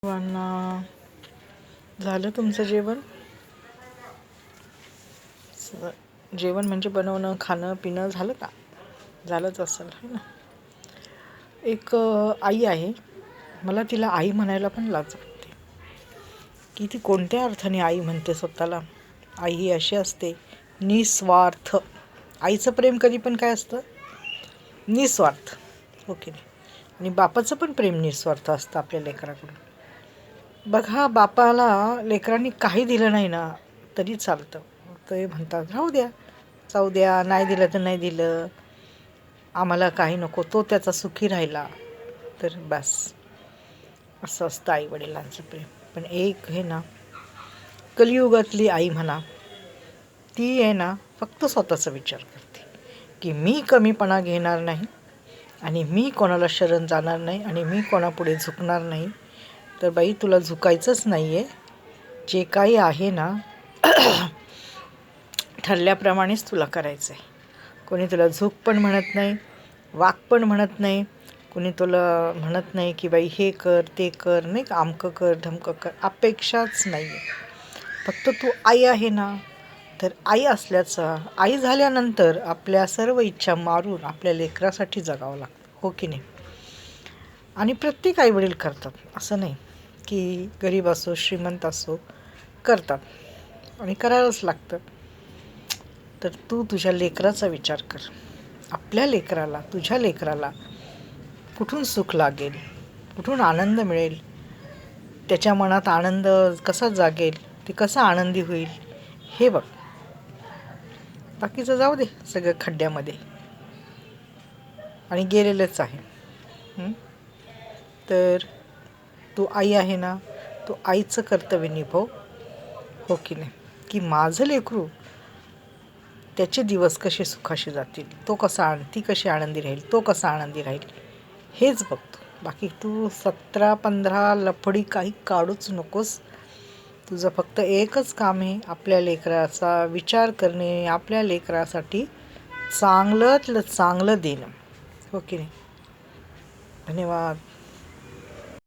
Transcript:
सर्वांना झालं तुमचं जेवण? जेवण म्हणजे बनवणं खाणं पिणं झालं का? झालंच असेल है ना. एक आई आहे, मला तिला आई म्हणायला पण लाज वाटते की ती कोणत्या अर्थाने आई म्हणते स्वतःला. आई ही अशी असते निस्वार्थ. आईचं प्रेम कधी पण काय असतं? निस्वार्थ. ओके. आणि बापाचं पण प्रेम निस्वार्थ असतं आपल्या लेकराकडून. बघा, बापाला लेकरांनी काही दिलं नाही ना तरी चालतं, ते म्हणतात राहू द्या, जाऊ द्या, नाही दिलं तर नाही दिलं, आम्हाला काही नको, तो त्याचा सुखी राहिला तर बस. असं असतं आई वडिलांचं प्रेम. पण एक हे ना, कलियुगातली आई म्हणा, ती आहे ना फक्त स्वतःचा विचार करते की मी कमीपणा घेणार नाही आणि मी कोणाला शरण जाणार नाही आणि मी कोणापुढे झुकणार नाही. तर बाई, तुला झुकायचंच नाही आहे. जे काही आहे ना ठरल्याप्रमाणेच तुला करायचं आहे. कोणी तुला झुक पण म्हणत नाही, वाक पण म्हणत नाही, कोणी तुला म्हणत नाही की बाई हे कर ते कर, नाही का, अमकं कर ढमकं कर. अपेक्षाच नाही आहे. फक्त तू आई आहे ना, तर आई असल्याचा, आई झाल्यानंतर आपल्या सर्व इच्छा मारून आपल्या लेकरासाठी जगावं लागतं, हो की नाही. आणि प्रत्येक आईवडील करतात, असं नाही की गरीब असो श्रीमंत असो, करतात आणि करायलाच लागतं. तर तू तुझ्या लेकराचा विचार कर. आपल्या लेकराला, तुझ्या लेकराला कुठून सुख लागेल, कुठून आनंद मिळेल, त्याच्या मनात आनंद कसा जागेल, ते कसा आनंदी होईल, हे बघ. बाकीचं जाऊ दे सगळं खड्ड्यामध्ये, आणि गेलेलंच आहे. तर तू आई आहे ना, तू आईचं कर्तव्य निभव, हो की नाही. की माझं लेकरू, त्याचे दिवस कसे सुखाशी जातील, तो कसा ती कशी आनंदी राहील, तो कसा आनंदी राहील, हेच बघतो. बाकी तू 17-15 लफडी काही काढूच नकोस. तुझं फक्त एकच काम आहे, आपल्या लेकराचा विचार करणे, आपल्या लेकरासाठी चांगल्यातलं चांगलं देणं, हो की नाही. धन्यवाद.